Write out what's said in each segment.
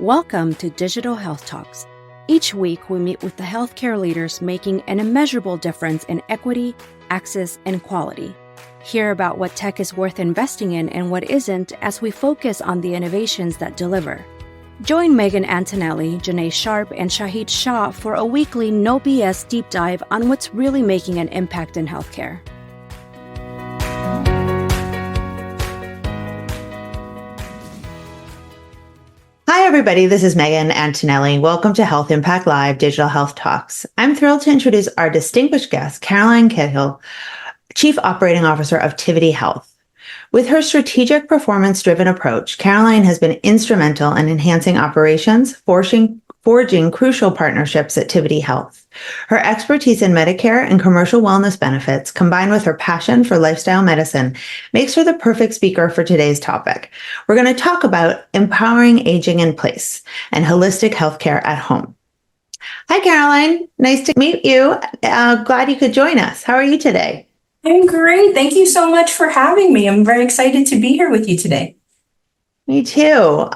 Welcome to Digital Health Talks. Each week, we meet with the healthcare leaders making an immeasurable difference in equity, access, and quality. Hear about what tech is worth investing in and what isn't as we focus on the innovations that deliver. Join Megan Antonelli, Janae Sharp, and Shahid Shah for a weekly no BS deep dive on what's really making an impact in healthcare. Hi, everybody. This is Megan Antonelli. Welcome to Health Impact Live Digital Health Talks. I'm thrilled to introduce our distinguished guest, Caroline Khalil, Chief Operating Officer of Tivity Health. With her strategic performance-driven approach, Caroline has been instrumental in enhancing operations, forging crucial partnerships at Tivity Health. Her expertise in Medicare and commercial wellness benefits, combined with her passion for lifestyle medicine, makes her the perfect speaker for today's topic. We're going to talk about empowering aging in place and holistic healthcare at home. Hi, Caroline. Nice to meet you. Glad you could join us. How are you today? I'm great. Thank you so much for having me. I'm very excited to be here with you today. Me too.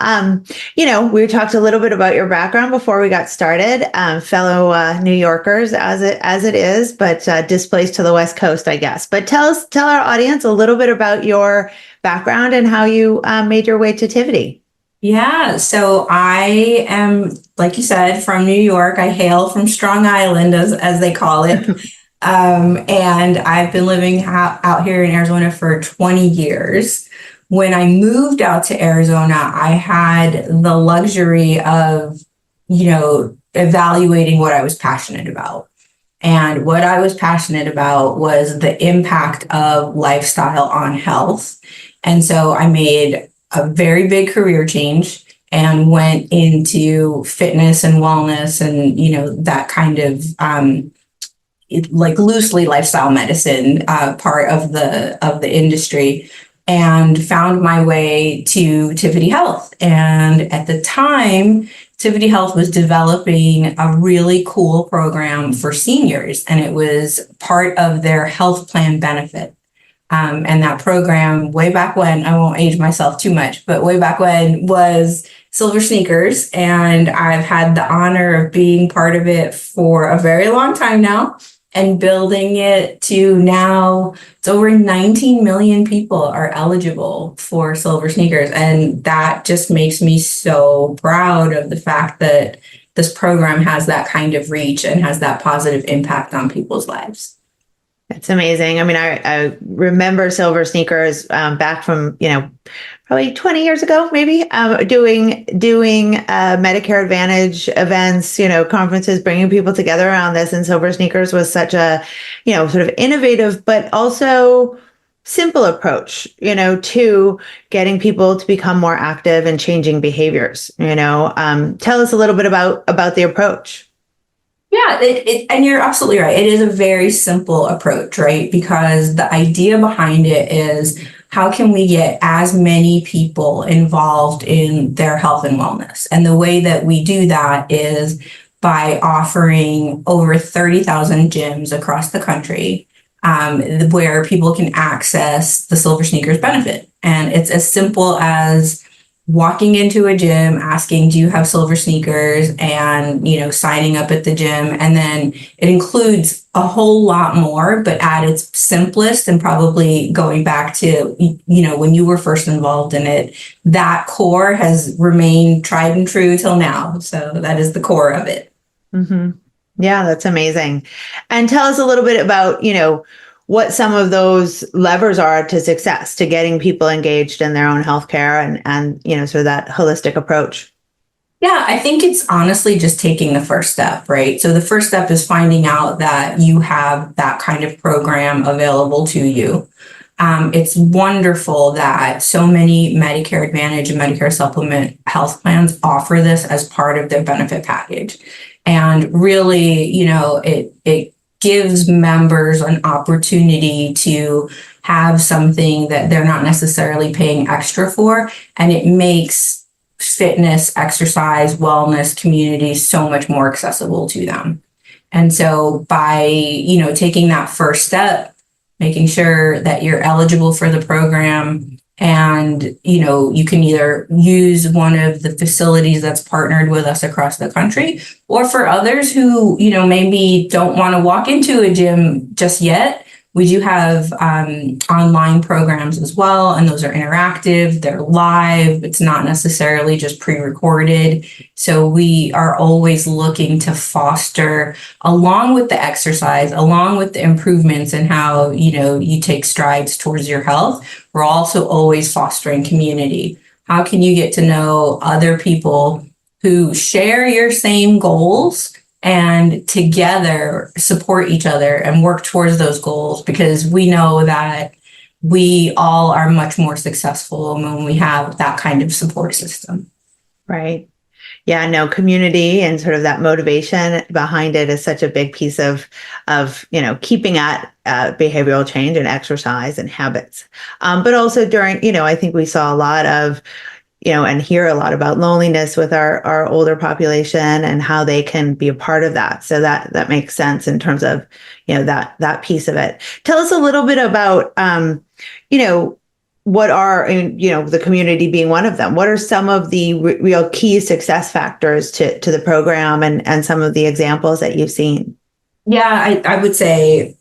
We talked a little bit about your background before we got started. Fellow New Yorkers, as it is, but displaced to the West Coast, I guess. But tell our audience a little bit about your background and how you made your way to Tivity. Yeah, so I am, like you said, from New York. I hail from Strong Island, as they call it. And I've been living out here in Arizona for 20 years. When I moved out to Arizona, I had the luxury of, evaluating what I was passionate about. And what I was passionate about was the impact of lifestyle on health. And so I made a very big career change and went into fitness and wellness and, that kind of loosely lifestyle medicine part of the industry, and found my way to Tivity Health. And at the time, Tivity Health was developing a really cool program for seniors, and it was part of their health plan benefit. And that program, way back when, I won't age myself too much, but way back when, was SilverSneakers. And I've had the honor of being part of it for a very long time now, and building it to now it's over 19 million people are eligible for SilverSneakers. And that just makes me so proud of the fact that this program has that kind of reach and has that positive impact on people's lives. That's amazing. I mean, I remember SilverSneakers back from, probably 20 years ago, maybe, doing Medicare Advantage events, conferences, bringing people together around this. And SilverSneakers was such a, sort of innovative, but also simple approach, to getting people to become more active and changing behaviors. Tell us a little bit about the approach. Yeah, and you're absolutely right. It is a very simple approach, right? Because the idea behind it is, how can we get as many people involved in their health and wellness? And the way that we do that is by offering over 30,000 gyms across the country, where people can access the SilverSneakers benefit. And it's as simple as walking into a gym, asking, do you have SilverSneakers, and, signing up at the gym. And then it includes a whole lot more, but at its simplest, and probably going back to, when you were first involved in it, that core has remained tried and true till now. So that is the core of it. Mm-hmm. Yeah, that's amazing. And tell us a little bit about, what some of those levers are to success, to getting people engaged in their own healthcare and sort of that holistic approach. Yeah, I think it's honestly just taking the first step, right? So the first step is finding out that you have that kind of program available to you. It's wonderful that so many Medicare Advantage and Medicare Supplement health plans offer this as part of their benefit package. And really, it gives members an opportunity to have something that they're not necessarily paying extra for. And it makes fitness, exercise, wellness communities so much more accessible to them. And so by, taking that first step, making sure that you're eligible for the program And, you can either use one of the facilities that's partnered with us across the country, or for others who, maybe don't want to walk into a gym just yet, we do have online programs as well, and those are interactive, they're live, it's not necessarily just pre-recorded. So we are always looking to foster, along with the exercise, along with the improvements in how, you take strides towards your health, we're also always fostering community. How can you get to know other people who share your same goals and together support each other and work towards those goals? Because we know that we all are much more successful when we have that kind of support system. Right. Yeah, no, community and sort of that motivation behind it is such a big piece of keeping at behavioral change and exercise and habits. But also during, I think we saw a lot of, and hear a lot about loneliness with our older population and how they can be a part of that. So that makes sense in terms of, that piece of it. Tell us a little bit about, what are, the community being one of them. What are some of the real key success factors to the program and some of the examples that you've seen? Yeah, I would say,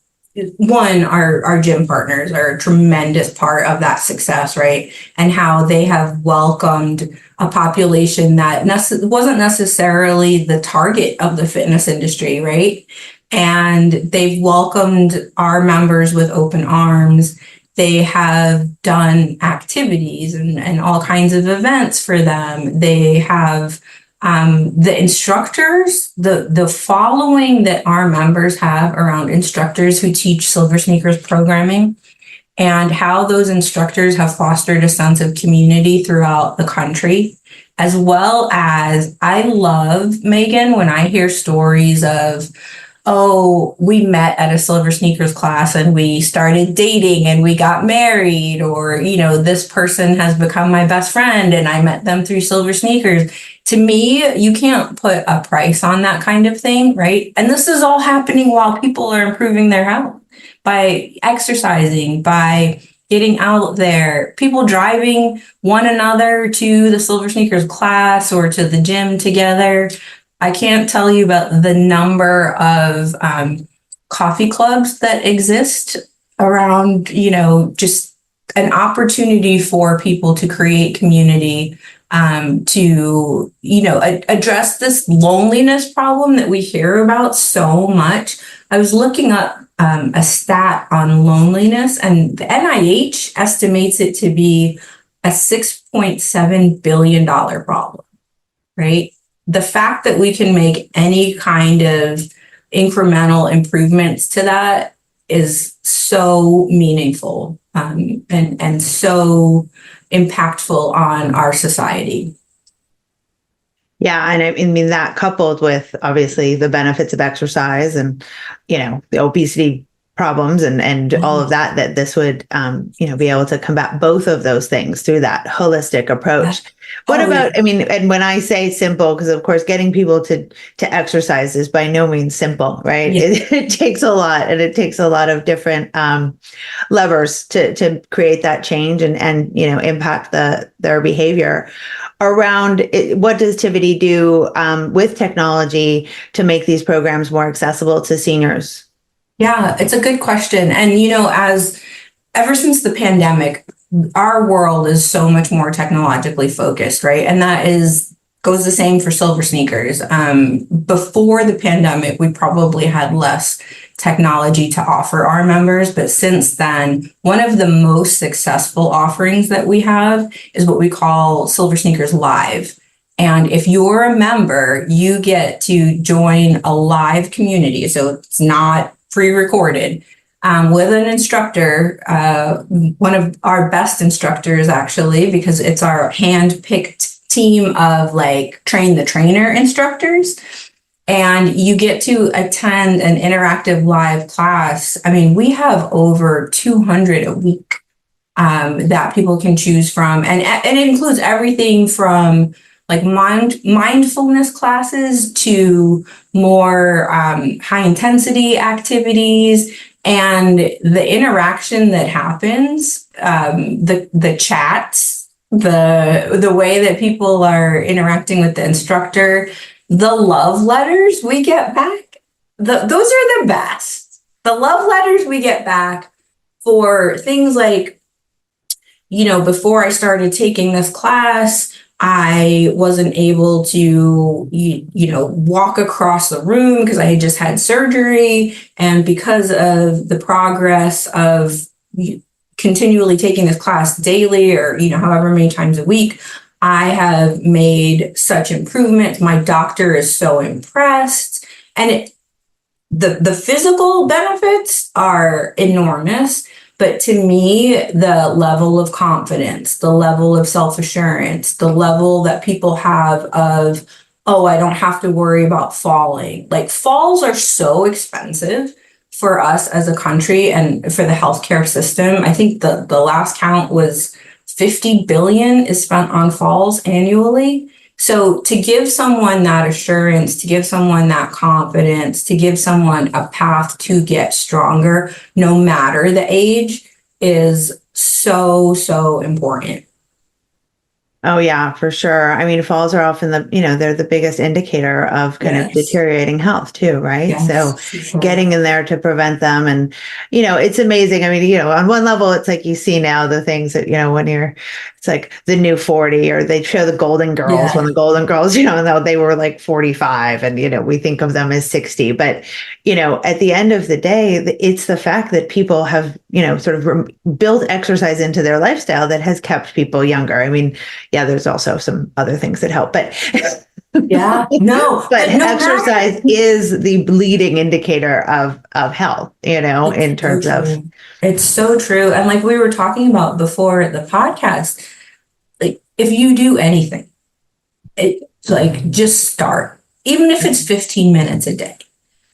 one, our gym partners are a tremendous part of that success, right? And how they have welcomed a population that wasn't necessarily the target of the fitness industry, right? And they've welcomed our members with open arms. They have done activities and all kinds of events for them. They have the instructors, the following that our members have around instructors who teach SilverSneakers programming, and how those instructors have fostered a sense of community throughout the country. As well as, I love, Megan, when I hear stories of, oh, we met at a SilverSneakers class and we started dating and we got married, or, this person has become my best friend and I met them through SilverSneakers. To me, you can't put a price on that kind of thing, right? And this is all happening while people are improving their health by exercising, by getting out there, people driving one another to the SilverSneakers class or to the gym together. I can't tell you about the number of coffee clubs that exist around, just an opportunity for people to create community, to, address this loneliness problem that we hear about so much. I was looking up a stat on loneliness, and the NIH estimates it to be a $6.7 billion problem, right? The fact that we can make any kind of incremental improvements to that is so meaningful, and so impactful on our society. Yeah. And I mean, that coupled with obviously the benefits of exercise and, the obesity problems and all of that this would, be able to combat both of those things through that holistic approach. What about, I mean, and when I say simple, because of course, getting people to exercise is by no means simple, right? Yeah. It takes a lot, and it takes a lot of different levers to create that change and impact their behavior. Around it, what does Tivity do with technology to make these programs more accessible to seniors? Yeah, it's a good question. And, ever since the pandemic, our world is so much more technologically focused, right? And that goes the same for SilverSneakers. Before the pandemic, we probably had less technology to offer our members, but since then, one of the most successful offerings that we have is what we call SilverSneakers Live. And if you're a member, you get to join a live community. So it's not pre-recorded, with an instructor, one of our best instructors, actually, because it's our hand-picked team of train the trainer instructors. And you get to attend an interactive live class. I mean, we have over 200 a week that people can choose from. And it includes everything from mindfulness classes to more high intensity activities And the interaction that happens, the chats, the way that people are interacting with the instructor, the love letters we get back, those are the best. The love letters we get back for things like, before I started taking this class, I wasn't able to, walk across the room because I had just had surgery. And because of the progress of continually taking this class daily or, however many times a week, I have made such improvements. My doctor is so impressed. And the physical benefits are enormous. But to me, the level of confidence, the level of self-assurance, the level that people have of, oh, I don't have to worry about falling. Like, falls are so expensive for us as a country and for the healthcare system. I think the last count was 50 billion is spent on falls annually. So to give someone that assurance, to give someone that confidence, to give someone a path to get stronger, no matter the age, is so, so important. Oh, yeah, for sure. I mean, falls are often they're the biggest indicator of kind of deteriorating health too, right? Yes, so sure. Getting in there to prevent them. And, it's amazing. I mean, on one level, it's like you see now the things that, when it's like the new 40, or they show the Golden Girls when the Golden Girls, they were like 45 and, we think of them as 60. But, at the end of the day, it's the fact that people have, sort of built exercise into their lifestyle that has kept people younger. I mean, yeah, there's also some other things that help, but but exercise is the leading indicator of health, in terms of. It's so true. And like we were talking about before the podcast, like if you do anything, it's like just start, even if it's 15 minutes a day.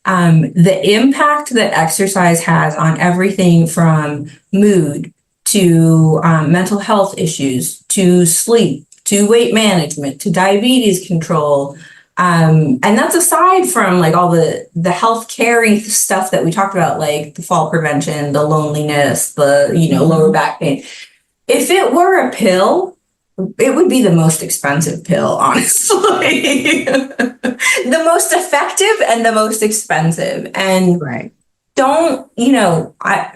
The impact that exercise has on everything from mood to mental health issues, to sleep, to weight management, to diabetes control. And that's aside from like all the health caring stuff that we talked about, like the fall prevention, the loneliness, the, lower back pain. If it were a pill, it would be the most expensive pill, honestly. The most effective and the most expensive. And don't,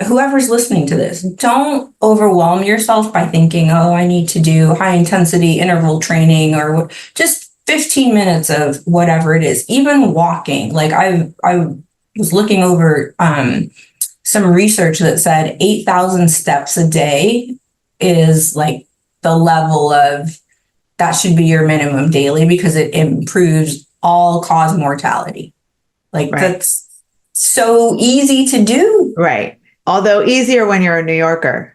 whoever's listening to this, don't overwhelm yourself by thinking, oh, I need to do high intensity interval training or just 15 minutes of whatever it is, even walking. Like I was looking over some research that said 8,000 steps a day is like the level of that should be your minimum daily, because it improves all cause mortality. Like that's so easy to do. Right. Although easier when you're a New Yorker.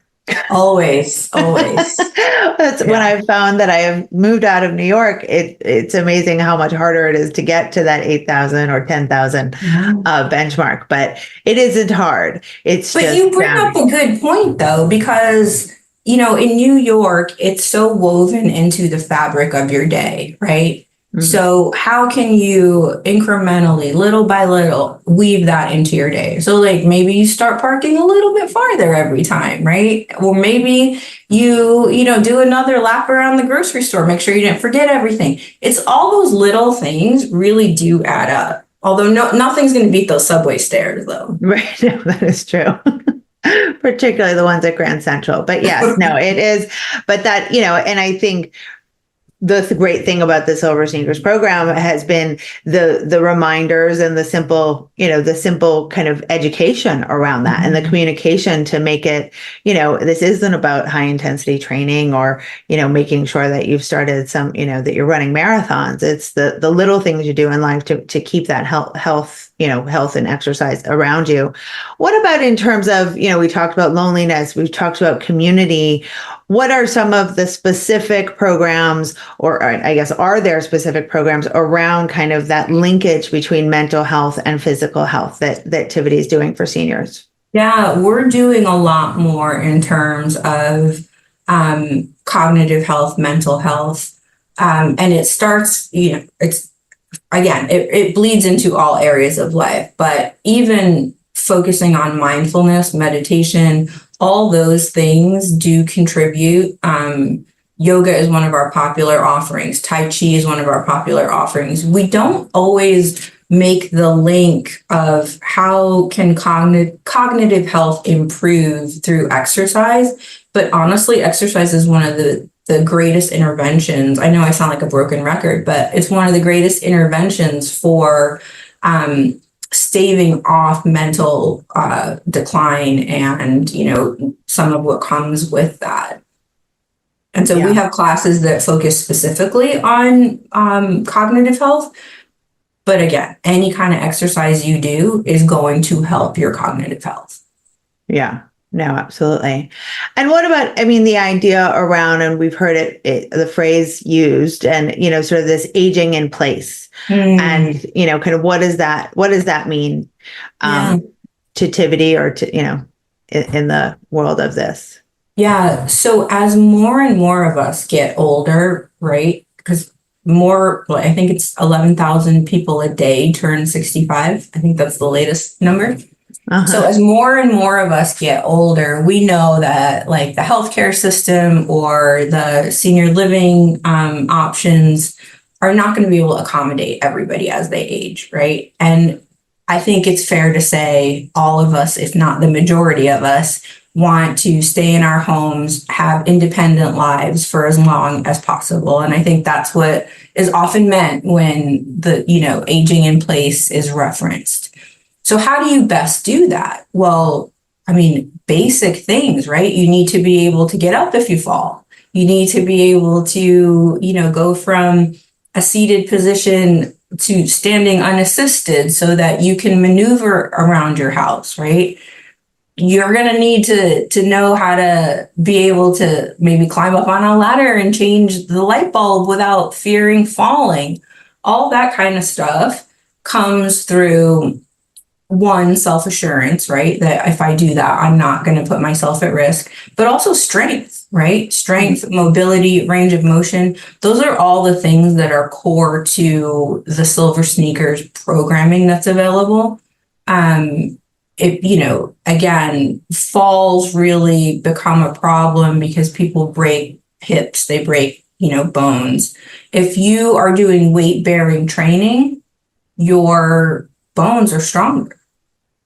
Always. That's when I've found that I have moved out of New York. It's amazing how much harder it is to get to that 8,000 or 10,000 benchmark, but it isn't hard. But you bring up a good point though, because in New York, it's so woven into the fabric of your day, right? Mm-hmm. So how can you incrementally, little by little, weave that into your day? So like maybe you start parking a little bit farther every time, right? Or maybe you do another lap around the grocery store, make sure you didn't forget everything. It's all those little things really do add up. Although nothing's going to beat those subway stairs though. Right, no, that is true. Particularly the ones at Grand Central. But yes, no, it is. But that, and I think the great thing about the SilverSneakers program has been the reminders and the simple kind of education around that and the communication to make it, this isn't about high intensity training or, making sure that you've started some, that you're running marathons. It's the little things you do in life to keep that health and exercise around you. What about in terms of, we talked about loneliness, we've talked about community. What are some of the specific programs, or I guess, are there specific programs around kind of that linkage between mental health and physical health that Tivity is doing for seniors? Yeah, we're doing a lot more in terms of cognitive health, mental health. And it starts, it bleeds into all areas of life, but even focusing on mindfulness, meditation, all those things do contribute. Yoga is one of our popular offerings. Tai Chi is one of our popular offerings. We don't always make the link of how can cognitive health improve through exercise. But honestly, exercise is one of the greatest interventions. I know I sound like a broken record, but it's one of the greatest interventions for staving off mental decline and, some of what comes with that. And so we have classes that focus specifically on cognitive health. But again, any kind of exercise you do is going to help your cognitive health. Yeah, no, absolutely. And what about, the idea around, and we've heard the phrase used, and, sort of this aging in place and, kind of what does that mean to Tivity or to, in the world of this? Yeah. So as more and more of us get older, right? Because I think it's 11,000 people a day turn 65. I think that's the latest number. So as more and more of us get older, we know that like the healthcare system or the senior living options are not going to be able to accommodate everybody as they age, right? And I think it's fair to say all of us, if not the majority of us, want to stay in our homes, have independent lives for as long as possible. And I think that's what is often meant when the, aging in place is referenced. So how do you best do that? Well, basic things, right? You need to be able to get up if you fall. You need to be able to, go from a seated position to standing unassisted so that you can maneuver around your house, right? You're going to need to know how to be able to maybe climb up on a ladder and change the light bulb without fearing falling. All that kind of stuff comes through, one, self-assurance, right? That if I do that, I'm not going to put myself at risk, but also strength, right? Strength, mobility, range of motion. Those are all the things that are core to the SilverSneakers programming that's available. Again, falls really become a problem because people break hips, they break, bones. If you are doing weight-bearing training, your bones are stronger.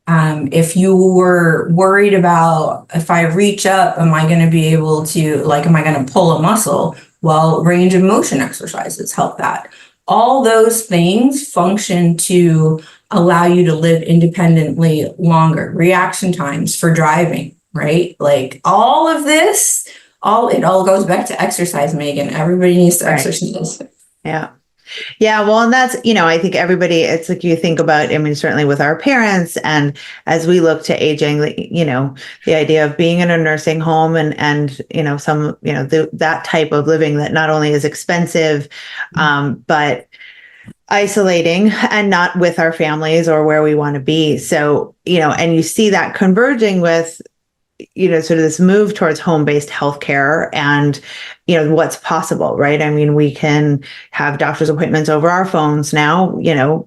If you were worried about, if I reach up, am I going to be able to, am I going to pull a muscle? Well, range of motion exercises help that. All those things function to allow you to live independently longer. Reaction times for driving, right? Like all of this, it all goes back to exercise, Megan. Everybody needs to exercise. Yeah. Yeah. Well, and that's, I think everybody, it's like you think about, certainly with our parents and as we look to aging, the idea of being in a nursing home and that type of living that not only is expensive, but isolating and not with our families or where we want to be. So, and you see that converging with, sort of this move towards home-based healthcare and, what's possible, right? We can have doctor's appointments over our phones now,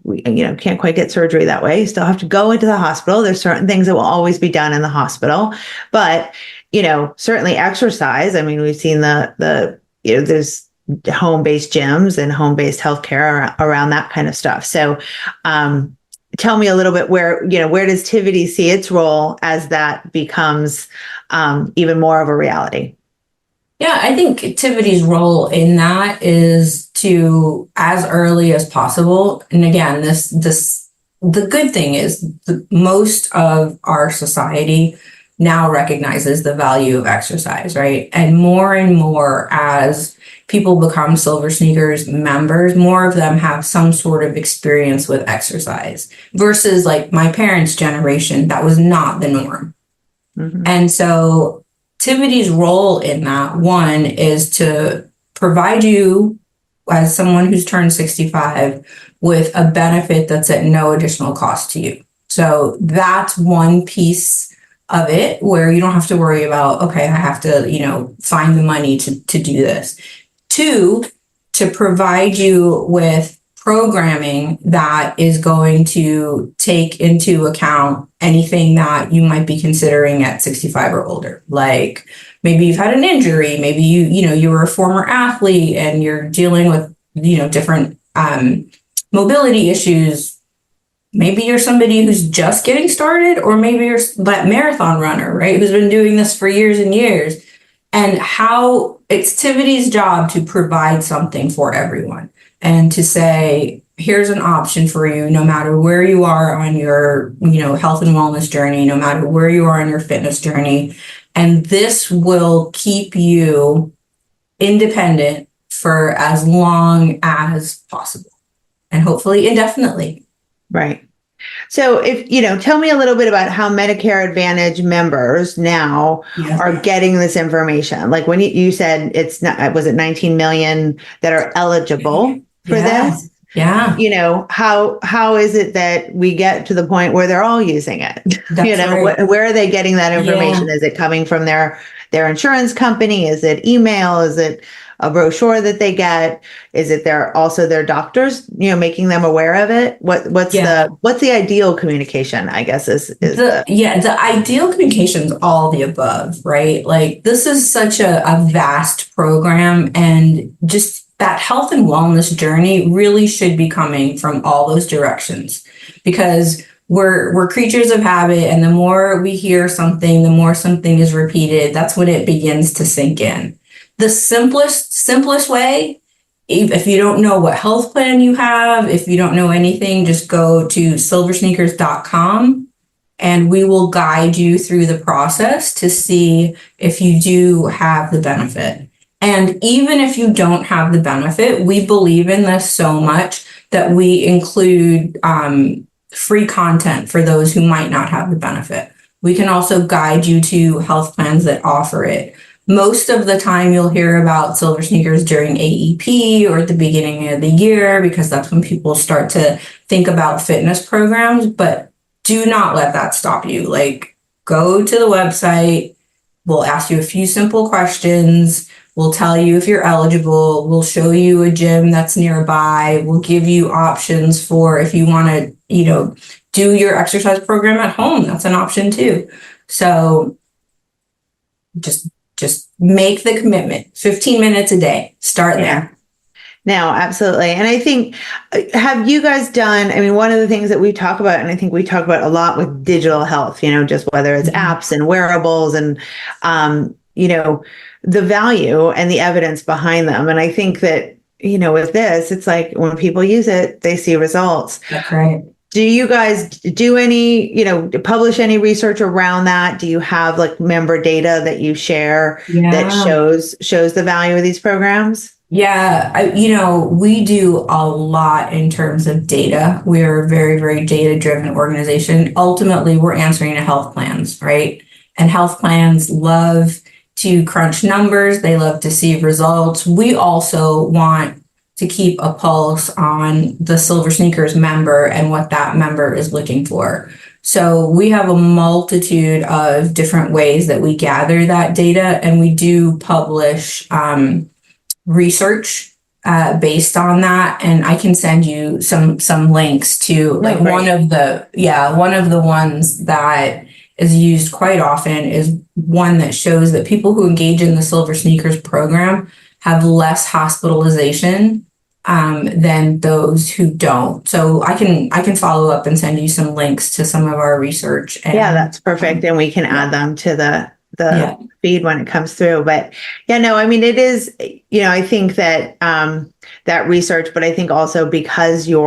we can't quite get surgery that way. You still have to go into the hospital. There's certain things that will always be done in the hospital, but, certainly exercise. We've seen there's home-based gyms and home-based healthcare around that kind of stuff. So, tell me a little bit where does Tivity see its role as that becomes even more of a reality? Yeah, I think Tivity's role in that is to, as early as possible. And again, the good thing is most of our society now recognizes the value of exercise, right? And more as people become SilverSneakers members, more of them have some sort of experience with exercise versus like my parents' generation, that was not the norm. Mm-hmm. And so Tivity's role in that, one, is to provide you as someone who's turned 65 with a benefit that's at no additional cost to you. So that's one piece of it where you don't have to worry about, okay, I have to, find the money to do this. Two, to provide you with programming that is going to take into account anything that you might be considering at 65 or older. Like maybe you've had an injury, maybe you were a former athlete and you're dealing with, different mobility issues. Maybe you're somebody who's just getting started, or maybe you're that marathon runner, right? Who's been doing this for years and years. And how it's Tivity's job to provide something for everyone and to say, here's an option for you, no matter where you are on your, health and wellness journey, no matter where you are on your fitness journey. And this will keep you independent for as long as possible and hopefully indefinitely. Right. So if, tell me a little bit about how Medicare Advantage members now are getting this information. Like when you said it's not, was it 19 million that are eligible for this? Yeah. How is it that we get to the point where they're all using it? That's right. Where are they getting that information? Is it coming from their insurance company? Is it email? Is it a brochure that they get? Is it their doctors, making them aware of it? What's the ideal communication, I guess is the ideal communication is all the above, right? Like this is such a vast program, and just that health and wellness journey really should be coming from all those directions, because we're creatures of habit, and the more we hear something, the more something is repeated. That's when it begins to sink in. The simplest way, if you don't know what health plan you have, if you don't know anything, just go to SilverSneakers.com and we will guide you through the process to see if you do have the benefit. And even if you don't have the benefit, we believe in this so much that we include free content for those who might not have the benefit. We can also guide you to health plans that offer it. Most of the time you'll hear about SilverSneakers during AEP or at the beginning of the year, because that's when people start to think about fitness programs, but do not let that stop you. Like, go to the website. We'll ask you a few simple questions. We'll tell you if you're eligible. We'll show you a gym that's nearby. We'll give you options for if you want to, do your exercise program at home. That's an option too. So just make the commitment. 15 minutes a day. Start there. No, absolutely. And I think, have you guys done, one of the things that we talk about, and I think we talk about a lot with digital health, just whether it's apps and wearables and, the value and the evidence behind them. And I think that, with this, it's like when people use it, they see results. That's right. Do you guys do any, publish any research around that? Do you have like member data that you share that shows the value of these programs? Yeah, we do a lot in terms of data. We're a very, very data-driven organization. Ultimately, we're answering to health plans, right? And health plans love to crunch numbers. They love to see results. We also want to keep a pulse on the SilverSneakers member and what that member is looking for. So we have a multitude of different ways that we gather that data, and we do publish research based on that. And I can send you some links to one of the ones that is used quite often is one that shows that people who engage in the SilverSneakers program have less hospitalization than those who don't. So I can follow up and send you some links to some of our research. And, that's perfect. And we can add them to the feed when it comes through. But it is, I think that that research, but I think also because you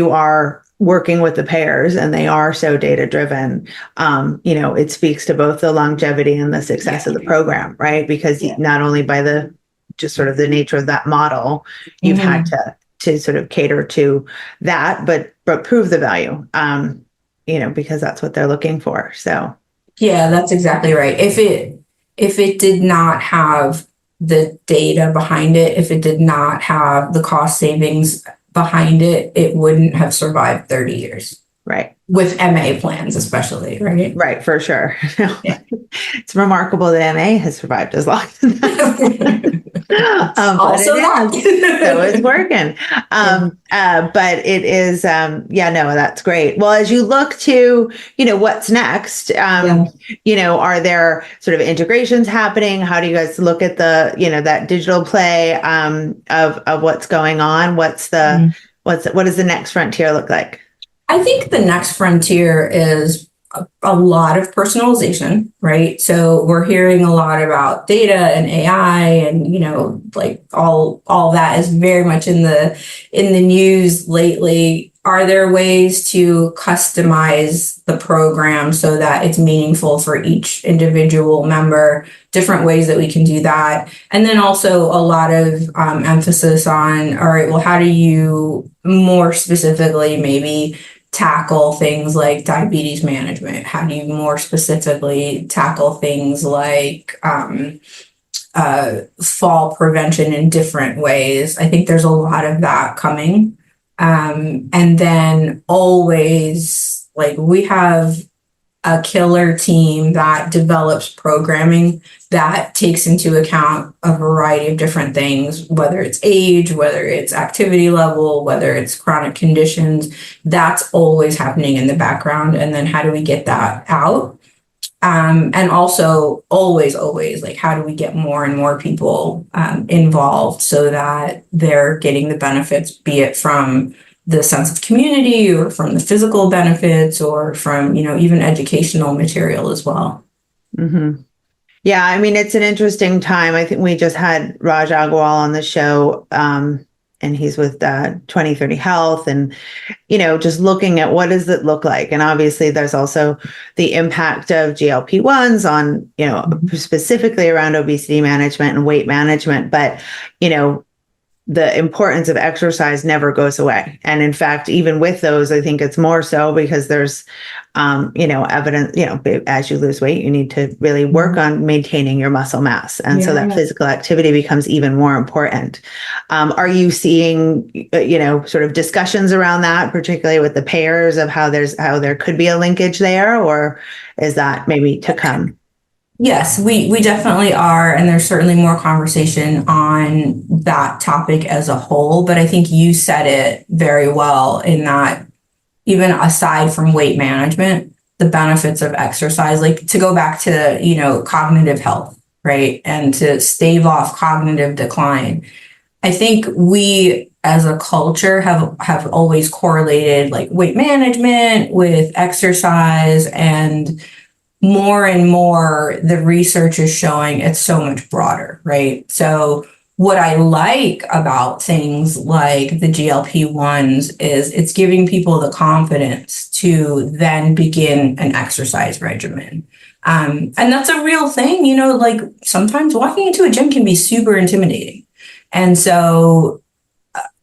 are working with the payers and they are so data driven, it speaks to both the longevity and the success of the program, right? Because not only by the just sort of the nature of that model, you've had to sort of cater to that, but prove the value, because that's what they're looking for. So. Yeah, that's exactly right. If it did not have the data behind it, if it did not have the cost savings behind it, it wouldn't have survived 30 years. Right. With MA plans, especially, right? Right, for sure. It's remarkable that MA has survived as long as that. Also that. So it's working. But it is, no, that's great. Well, as you look to, what's next, are there sort of integrations happening? How do you guys look at the, that digital play, of what's going on? What does the next frontier look like? I think the next frontier is a lot of personalization, right? So we're hearing a lot about data and AI, and like all that is very much in the news lately. Are there ways to customize the program so that it's meaningful for each individual member? Different ways that we can do that. And then also a lot of emphasis on, all right, well, how do you more specifically maybe tackle things like diabetes management? How do you more specifically tackle things like fall prevention in different ways? I think there's a lot of that coming. And then always, like, we have a killer team that develops programming that takes into account a variety of different things, whether it's age, whether it's activity level, whether it's chronic conditions. That's always happening in the background. And then how do we get that out? And also always, like, how do we get more and more people involved so that they're getting the benefits, be it from the sense of community or from the physical benefits or from, even educational material as well. Mm-hmm. Yeah, I mean, it's an interesting time. I think we just had Raj Agrawal on the show, and he's with Tivity Health, and, just looking at what does it look like? And obviously there's also the impact of GLP-1s on, specifically around obesity management and weight management. But, the importance of exercise never goes away. And in fact, even with those, I think it's more so because there's, evidence, as you lose weight, you need to really work on maintaining your muscle mass. And so that physical activity becomes even more important. Are you seeing, sort of discussions around that, particularly with the payers, of how there could be a linkage there, or is that maybe to come? Yes, we definitely are. And there's certainly more conversation on that topic as a whole. But I think you said it very well in that even aside from weight management, the benefits of exercise, like to go back to, cognitive health, right? And to stave off cognitive decline. I think we as a culture have always correlated like weight management with exercise, and more, the research is showing it's so much broader, right? So what I like about things like the GLP-1s is it's giving people the confidence to then begin an exercise regimen. And that's a real thing, like sometimes walking into a gym can be super intimidating. And so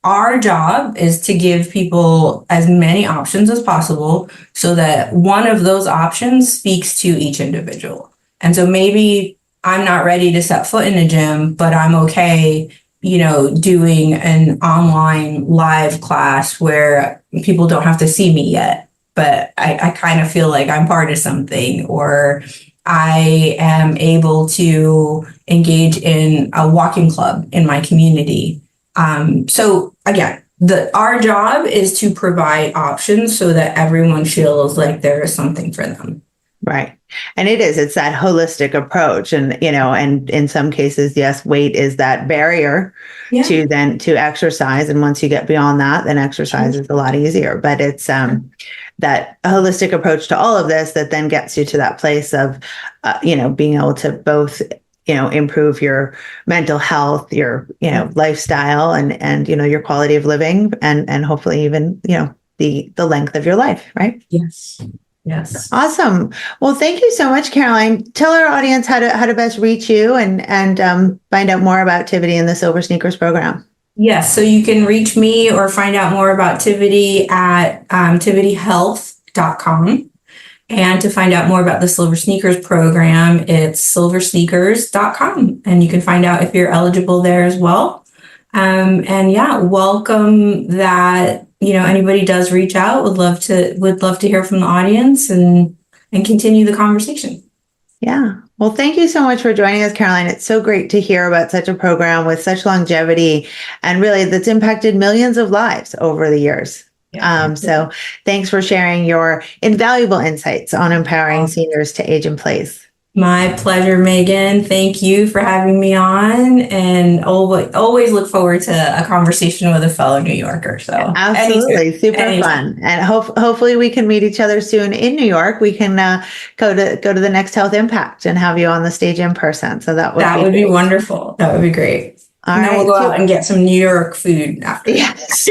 our job is to give people as many options as possible so that one of those options speaks to each individual. And so maybe I'm not ready to set foot in a gym, but I'm okay, doing an online live class where people don't have to see me yet, but I kind of feel like I'm part of something, or I am able to engage in a walking club in my community. So again, our job is to provide options so that everyone feels like there is something for them. Right. And it's that holistic approach. And, and in some cases, yes, weight is that barrier to exercise. And once you get beyond that, then exercise is a lot easier. But it's that holistic approach to all of this that then gets you to that place of, being able to both improve your mental health, your, lifestyle and, your quality of living and hopefully even, the length of your life. Right. Yes. Yes. Awesome. Well, thank you so much, Caroline. Tell our audience how to best reach you and find out more about Tivity and the SilverSneakers program. Yes. So you can reach me or find out more about Tivity at tivityhealth.com. And to find out more about the SilverSneakers program, it's SilverSneakers.com. And you can find out if you're eligible there as well. Welcome that, anybody does reach out. Would love to hear from the audience and continue the conversation. Yeah. Well, thank you so much for joining us, Caroline. It's so great to hear about such a program with such longevity and really that's impacted millions of lives over the years. So thanks for sharing your invaluable insights on empowering seniors to age in place. My pleasure, Megan. Thank you for having me on, and always look forward to a conversation with a fellow New Yorker. So absolutely, super fun, and hopefully we can meet each other soon in New York. We can go to the next Health Impact and have you on the stage in person. So that would be wonderful. That would be great. And then we'll go out and get some New York food after. Yes,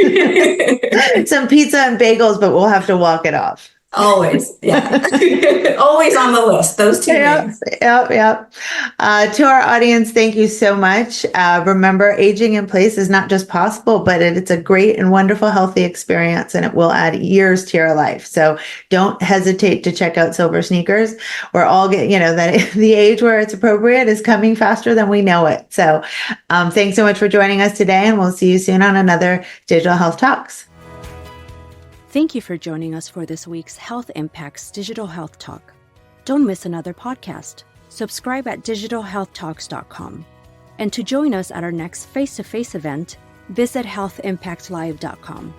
some pizza and bagels, but we'll have to walk it off. Always, yeah. Always on the list, those two things. Yep. To our audience, thank you so much. Remember, aging in place is not just possible, but it's a great and wonderful, healthy experience, and it will add years to your life. So don't hesitate to check out SilverSneakers. We're all getting, that the age where it's appropriate is coming faster than we know it. So thanks so much for joining us today, and we'll see you soon on another Digital Health Talks. Thank you for joining us for this week's Health Impacts Digital Health Talk. Don't miss another podcast. Subscribe at digitalhealthtalks.com. And to join us at our next face-to-face event, visit healthimpactlive.com.